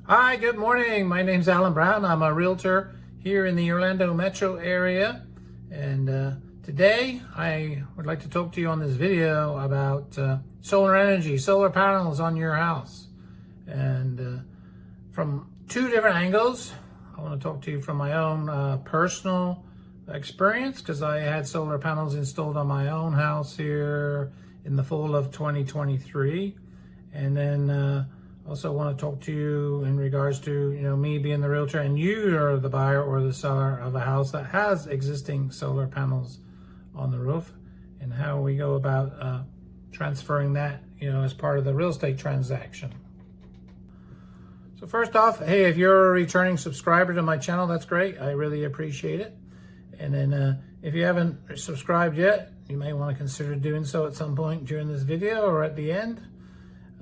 Hi, good morning. My name's Alan Brown. I'm a realtor here in the Orlando metro area. And today I would like to talk to you on this video about solar energy, solar panels on your house. And from two different angles. I want to talk to you from my own personal experience, because I had solar panels installed on my own house here in the fall of 2023. And then also want to talk to you in regards to, me being the realtor and you are the buyer or the seller of a house that has existing solar panels on the roof, and how we go about transferring that, as part of the real estate transaction. So first off, hey, if you're a returning subscriber to my channel, that's great. I really appreciate it. And then if you haven't subscribed yet, you may want to consider doing so at some point during this video or at the end.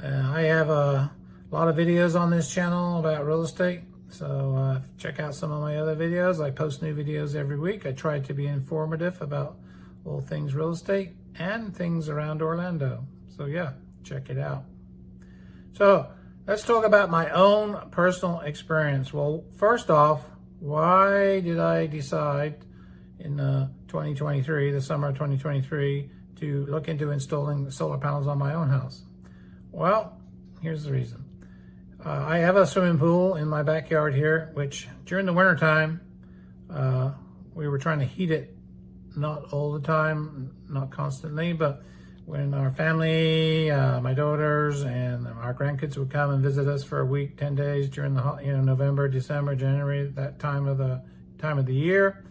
I have a lot of videos on this channel about real estate, so check out some of my other videos. I post new videos every week. I try to be informative about all things real estate and things around Orlando. So yeah, check it out. So let's talk about my own personal experience. Well, first off, why did I decide in 2023, the summer of 2023, to look into installing solar panels on my own house? Well, here's the reason. I have a swimming pool in my backyard here, which during the winter time, we were trying to heat it, not all the time, not constantly, but when our family, my daughters and our grandkids would come and visit us for a week, 10 days during the November, December, January, that time of the year,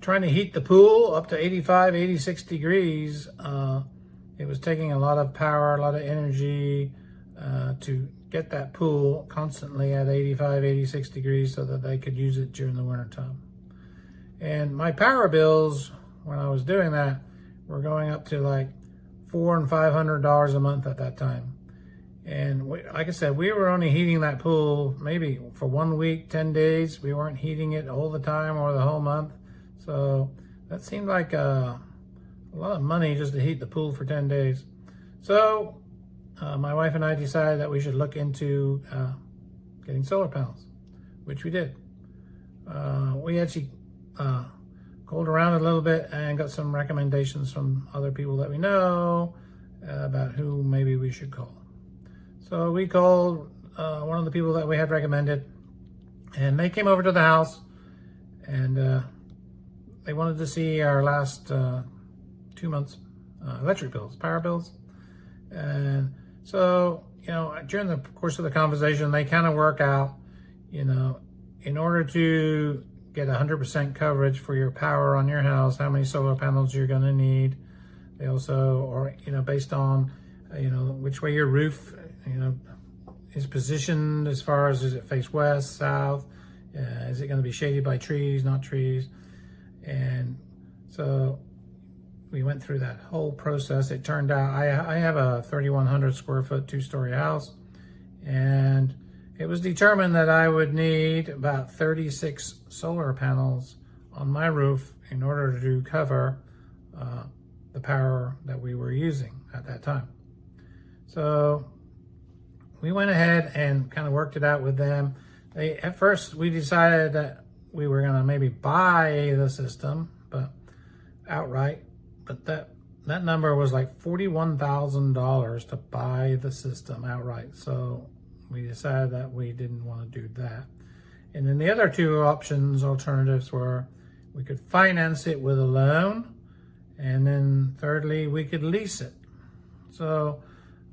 trying to heat the pool up to 85, 86 degrees, it was taking a lot of power, a lot of energy to get that pool constantly at 85, 86 degrees so that they could use it during the winter time. And my power bills, when I was doing that, were going up to like $400 and $500 a month at that time. And like I said, we were only heating that pool maybe for 1 week, 10 days. We weren't heating it all the time or the whole month. So that seemed like a lot of money just to heat the pool for 10 days. So my wife and I decided that we should look into getting solar panels, which we did. We actually called around a little bit and got some recommendations from other people that we know about who maybe we should call. So we called one of the people that we had recommended, and they came over to the house, and they wanted to see our last 2 months electric bills, power bills. And so, during the course of the conversation, they kind of work out, in order to get 100% coverage for your power on your house, how many solar panels you're going to need. They also, or, based on, which way your roof, is positioned, as far as, does it face west, south? Is it going to be shaded by trees, not trees? And so we went through that whole process. It turned out I have a 3,100 square foot 2-story house, and it was determined that I would need about 36 solar panels on my roof in order to cover the power that we were using at that time. So we went ahead and kind of worked it out with them. At first we decided that we were going to maybe buy the system, but outright. But that number was like $41,000 to buy the system outright. So we decided that we didn't want to do that. And then the other two alternatives were we could finance it with a loan, and then thirdly, we could lease it. So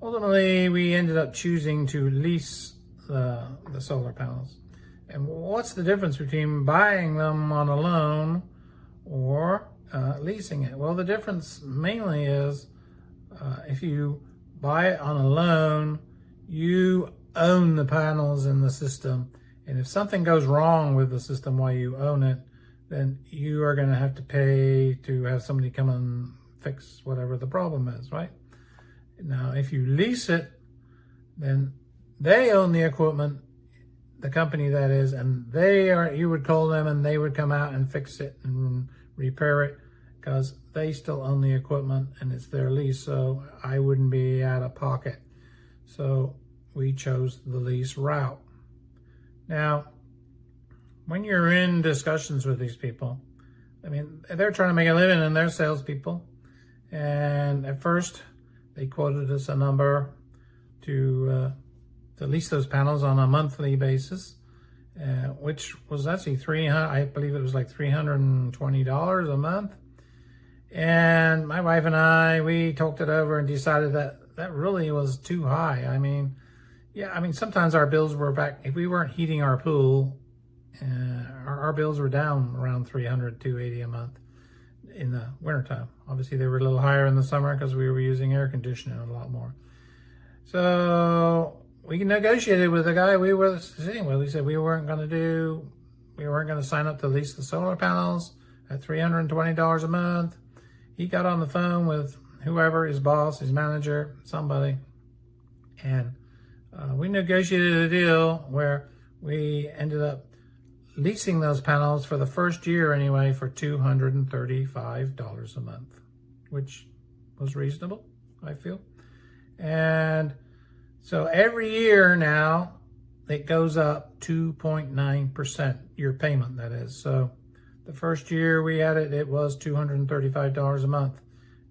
ultimately, we ended up choosing to lease the solar panels. And what's the difference between buying them on a loan or leasing it? Well, the difference mainly is if you buy it on a loan, you own the panels in the system. And if something goes wrong with the system while you own it, then you are going to have to pay to have somebody come and fix whatever the problem is, right? Now, if you lease it, then they own the equipment, the company that is, and you would call them and they would come out and fix it and repair it, because they still own the equipment and it's their lease, so I wouldn't be out of pocket. So we chose the lease route. Now, when you're in discussions with these people, I mean, they're trying to make a living and they're salespeople. And at first, they quoted us a number to lease those panels on a monthly basis, which was actually I believe it was like $320 a month. And my wife and I, we talked it over and decided that that really was too high. I mean, yeah, I mean, sometimes our bills were back, if we weren't heating our pool, our bills were down around $300, $280 a month in the wintertime. Obviously, they were a little higher in the summer because we were using air conditioning a lot more. So we negotiated with the guy we were sitting with. We said we weren't going to sign up to lease the solar panels at $320 a month. He got on the phone with whoever, his boss, his manager, somebody, and we negotiated a deal where we ended up leasing those panels for the first year anyway for $235 a month, which was reasonable, I feel. And so every year now, it goes up 2.9%, your payment, that is. So the first year we had it, it was $235 a month.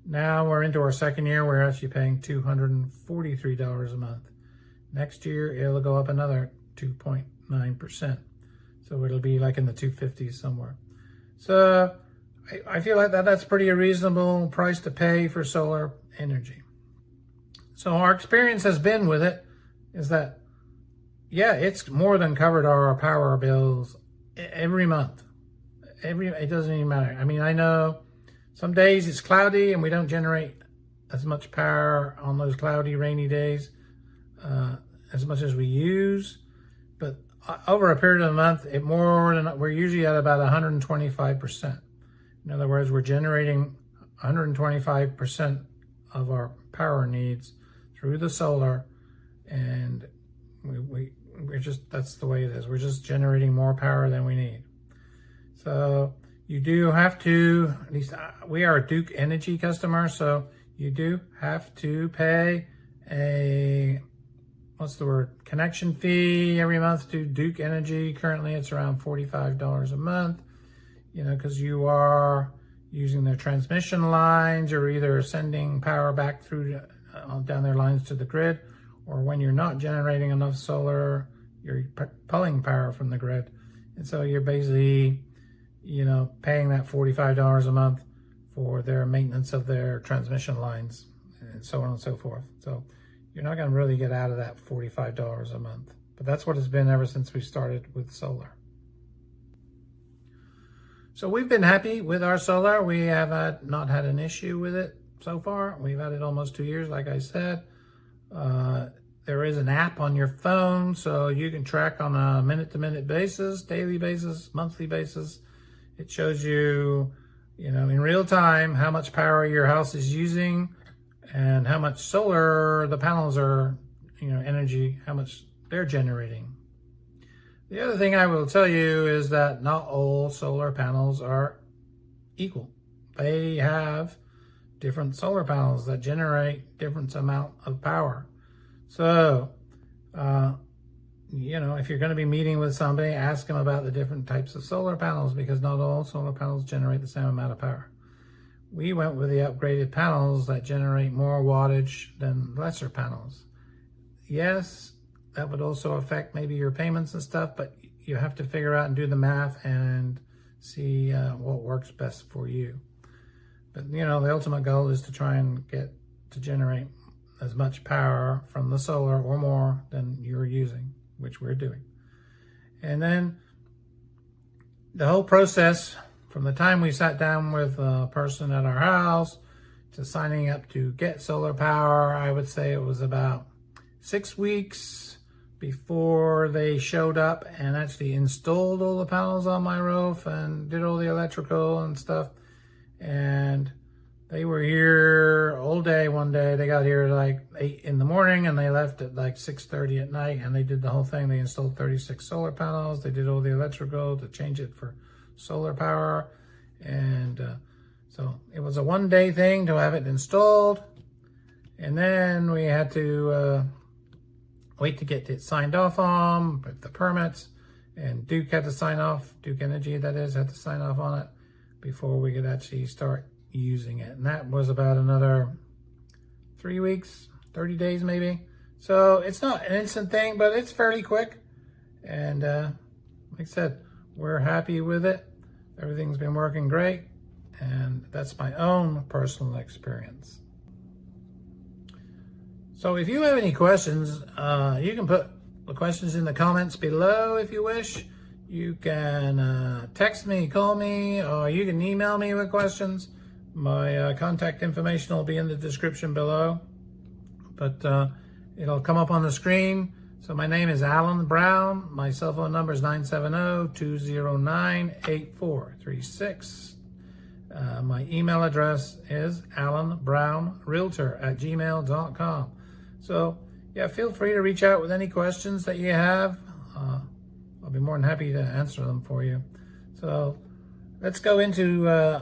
Now we're into our second year, we're actually paying $243 a month. Next year, it'll go up another 2.9%. So it'll be like in the 250s somewhere. So I feel like that's pretty a reasonable price to pay for solar energy. So our experience has been with it is that, yeah, it's more than covered our power bills every month. It doesn't even matter. I mean, I know some days it's cloudy and we don't generate as much power on those cloudy, rainy days as much as we use. But over a period of a month, we're usually at about 125%. In other words, we're generating 125% of our power needs through the solar, and we're just, that's the way it is. We're just generating more power than we need. So you do have to, at least we are a Duke Energy customer, so you do have to pay a, connection fee every month to Duke Energy. Currently it's around $45 a month, because you are using their transmission lines, or either sending power back through down their lines to the grid, or when you're not generating enough solar, you're pulling power from the grid. And so you're basically, paying that $45 a month for their maintenance of their transmission lines and so on and so forth. So you're not going to really get out of that $45 a month. But that's what it's been ever since we started with solar. So we've been happy with our solar. We have not had an issue with it so far. We've had it almost 2 years, like I said. There is an app on your phone, so you can track on a minute-to-minute basis, daily basis, monthly basis. It shows you, in real time, how much power your house is using and how much solar the panels are, energy, how much they're generating. The other thing I will tell you is that not all solar panels are equal. They have different solar panels that generate different amount of power. So, if you're going to be meeting with somebody, ask them about the different types of solar panels, because not all solar panels generate the same amount of power. We went with the upgraded panels that generate more wattage than lesser panels. Yes, that would also affect maybe your payments and stuff, but you have to figure out and do the math and see what works best for you. But, the ultimate goal is to try and get to generate as much power from the solar or more than you're using, which we're doing. And then the whole process, from the time we sat down with a person at our house to signing up to get solar power, I would say it was about 6 weeks before they showed up and actually installed all the panels on my roof and did all the electrical and stuff. And they were here all day one day. They got here at like 8 in the morning and they left at like 6:30 at night, and they did the whole thing. They installed 36 solar panels. They did all the electrical to change it for solar power. And so it was a one-day thing to have it installed. And then we had to wait to get it signed off on with the permits, and Duke had to sign off, Duke Energy that is, had to sign off on it before we could actually start using it. And that was about another 3 weeks, 30 days maybe. So it's not an instant thing, but it's fairly quick. And like I said, we're happy with it. Everything's been working great. And that's my own personal experience. So if you have any questions, you can put the questions in the comments below if you wish. You can text me, call me, or you can email me with questions. My contact information will be in the description below, but it'll come up on the screen. So my name is Alan Brown. My cell phone number is 970-209-8436. My email address is AlanBrownRealtor@gmail.com. So yeah, feel free to reach out with any questions that you have. I'll be more than happy to answer them for you. So let's go into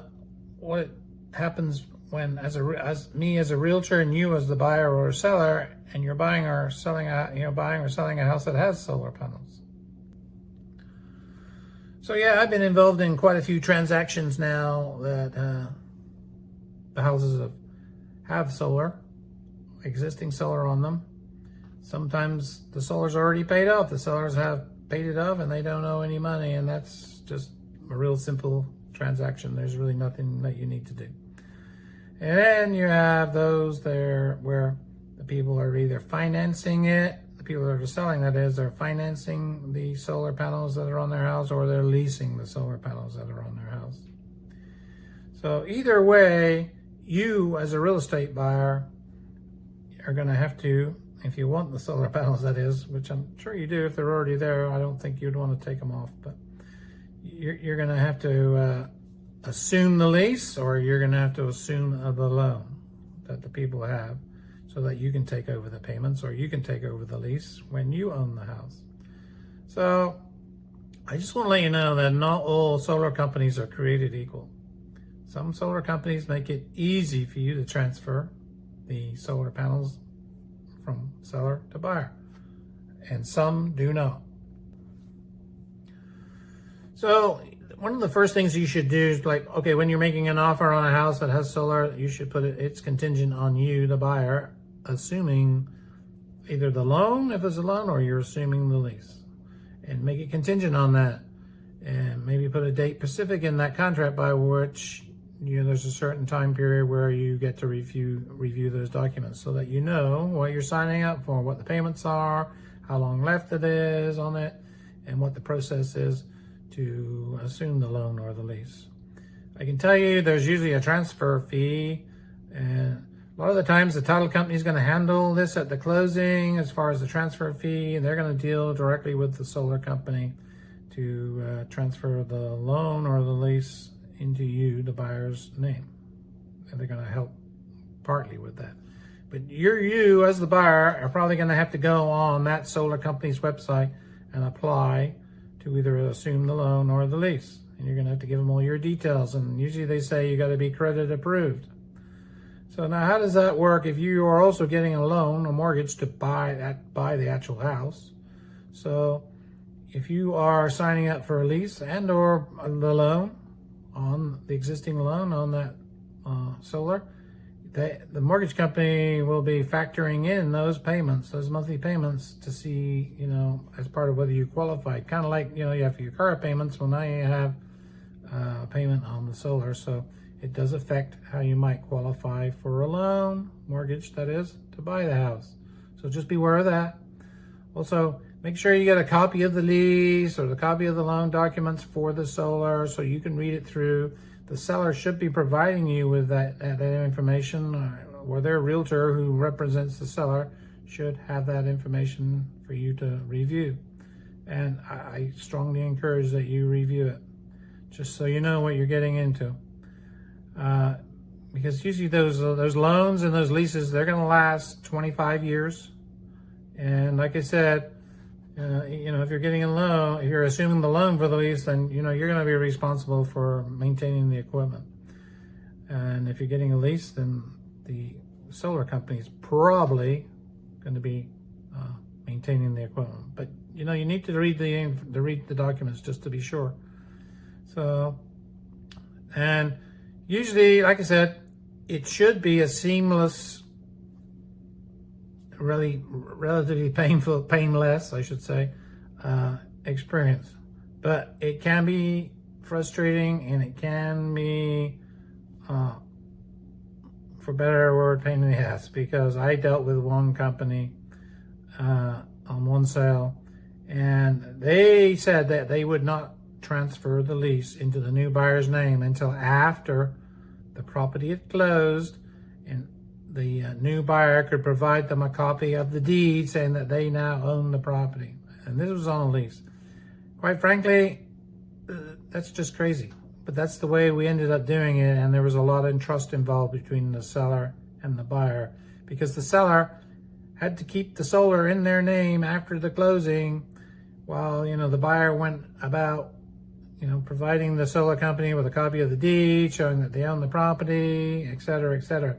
what happens when, as me as a realtor and you as the buyer or seller, and you're buying or selling a house that has solar panels. So yeah, I've been involved in quite a few transactions now that the houses have solar, existing solar on them. Sometimes the solar's already paid off. The sellers have paid it off and they don't owe any money, and that's just a real simple transaction. There's really nothing that you need to do. And then you have those there where the people are either financing it, the people that are selling, that is, they're financing the solar panels that are on their house, or they're leasing the solar panels that are on their house. So either way, you as a real estate buyer are going to have to, if you want the solar panels, that is, which I'm sure you do if they're already there. I don't think you'd want to take them off, but you're going to have to assume the lease, or you're going to have to assume the loan that the people have, so that you can take over the payments, or you can take over the lease when you own the house. So I just want to let you know that not all solar companies are created equal. Some solar companies make it easy for you to transfer the solar panels from seller to buyer, and some do not. So one of the first things you should do is, like, okay, when you're making an offer on a house that has solar, you should put it's contingent on you, the buyer, assuming either the loan, if it's a loan, or you're assuming the lease, and make it contingent on that, and maybe put a date specific in that contract by which there's a certain time period where you get to review those documents, so that you know what you're signing up for, what the payments are, how long left it is on it, and what the process is to assume the loan or the lease. I can tell you there's usually a transfer fee, and a lot of the times the title company is going to handle this at the closing as far as the transfer fee, and they're going to deal directly with the solar company to transfer the loan or the lease into you, the buyer's name. And they're going to help partly with that. But you as the buyer are probably going to have to go on that solar company's website and apply to either assume the loan or the lease. And you're going to have to give them all your details. And usually they say you got to be credit approved. So now how does that work if you are also getting a loan, a mortgage to buy the actual house? So if you are signing up for a lease and or the loan, on the existing loan on that solar, the mortgage company will be factoring in those payments, those monthly payments, to see, as part of whether you qualify. Kind of like, you have your car payments. Well, now you have a payment on the solar. So it does affect how you might qualify for a loan, mortgage that is, to buy the house. So just be aware of that. Also, make sure you get a copy of the lease or the copy of the loan documents for the solar so you can read it through. The seller should be providing you with that information, or their realtor who represents the seller should have that information for you to review. And I strongly encourage that you review it, just so you know what you're getting into. Because usually those loans and those leases, they're going to last 25 years. And like I said, if you're getting a loan, if you're assuming the loan for the lease, then you're going to be responsible for maintaining the equipment. And if you're getting a lease, then the solar company is probably going to be maintaining the equipment. But you know, you need to read the documents just to be sure. So, and usually, like I said, it should be a seamless, really relatively painless, I should say, experience. But it can be frustrating, and it can be, for better word, pain in the ass, because I dealt with one company on one sale, and they said that they would not transfer the lease into the new buyer's name until after the property had closed, and the new buyer could provide them a copy of the deed saying that they now own the property. And this was on a lease. Quite frankly, that's just crazy. But that's the way we ended up doing it, and there was a lot of trust involved between the seller and the buyer, because the seller had to keep the solar in their name after the closing, while, you know, the buyer went about, you know, providing the solar company with a copy of the deed showing that they own the property, et cetera, et cetera.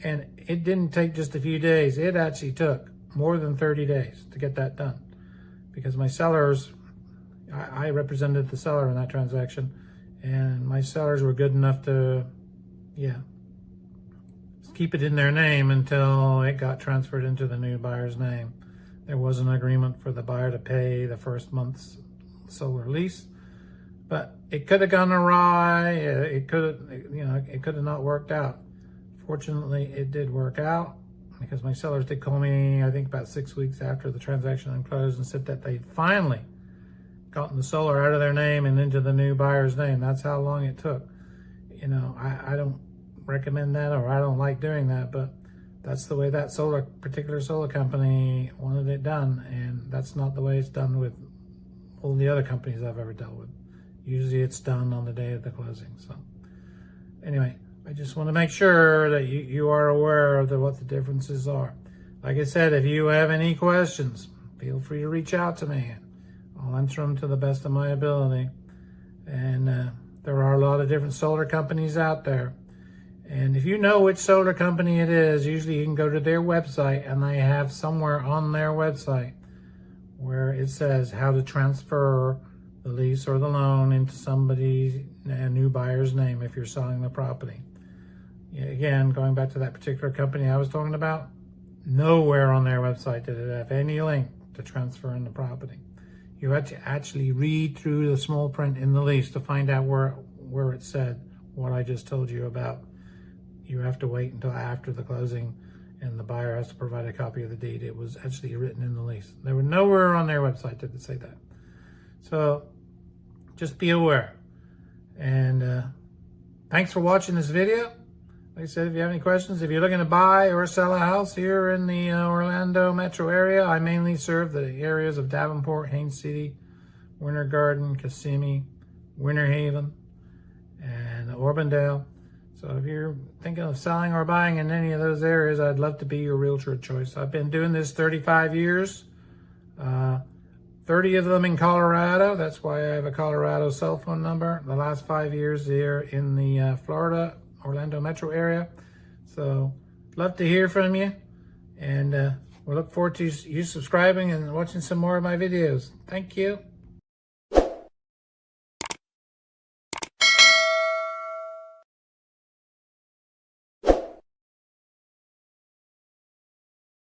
And it didn't take just a few days. It actually took more than 30 days to get that done, because my sellers, I represented the seller in that transaction, and my sellers were good enough to, keep it in their name until it got transferred into the new buyer's name. There was an agreement for the buyer to pay the first month's solar lease, but it could have gone awry. It could have not worked out. Fortunately, it did work out, because my sellers did call me, I think about 6 weeks after the transaction had closed, and said that they finally gotten the solar out of their name and into the new buyer's name. That's how long it took. You know, I don't recommend that, or I don't like doing that, but that's the way that particular solar company wanted it done, and that's not the way it's done with all the other companies I've ever dealt with. Usually it's done on the day of the closing. So anyway, I just want to make sure that you are aware of what the differences are. Like I said, if you have any questions, feel free to reach out to me. I'll answer them to the best of my ability. And there are a lot of different solar companies out there. And if you know which solar company it is, usually you can go to their website, and they have somewhere on their website where it says how to transfer the lease or the loan into somebody's new buyer's name if you're selling the property. Again, going back to that particular company I was talking about, nowhere on their website did it have any link to transferring the property. You had to actually read through the small print in the lease to find out where it said what I just told you about. You have to wait until after the closing, and the buyer has to provide a copy of the deed. It was actually written in the lease. There were nowhere on their website did it say that. So just be aware. And thanks for watching this video. Like I said, if you have any questions, if you're looking to buy or sell a house here in the Orlando metro area, I mainly serve the areas of Davenport, Haines City, Winter Garden, Kissimmee, Winter Haven, and Auburndale. So if you're thinking of selling or buying in any of those areas, I'd love to be your realtor of choice. I've been doing this 35 years, 30 of them in Colorado. That's why I have a Colorado cell phone number. The last 5 years here in the Florida, Orlando metro area. So love to hear from you, and we look forward to you subscribing and watching some more of my videos. Thank you.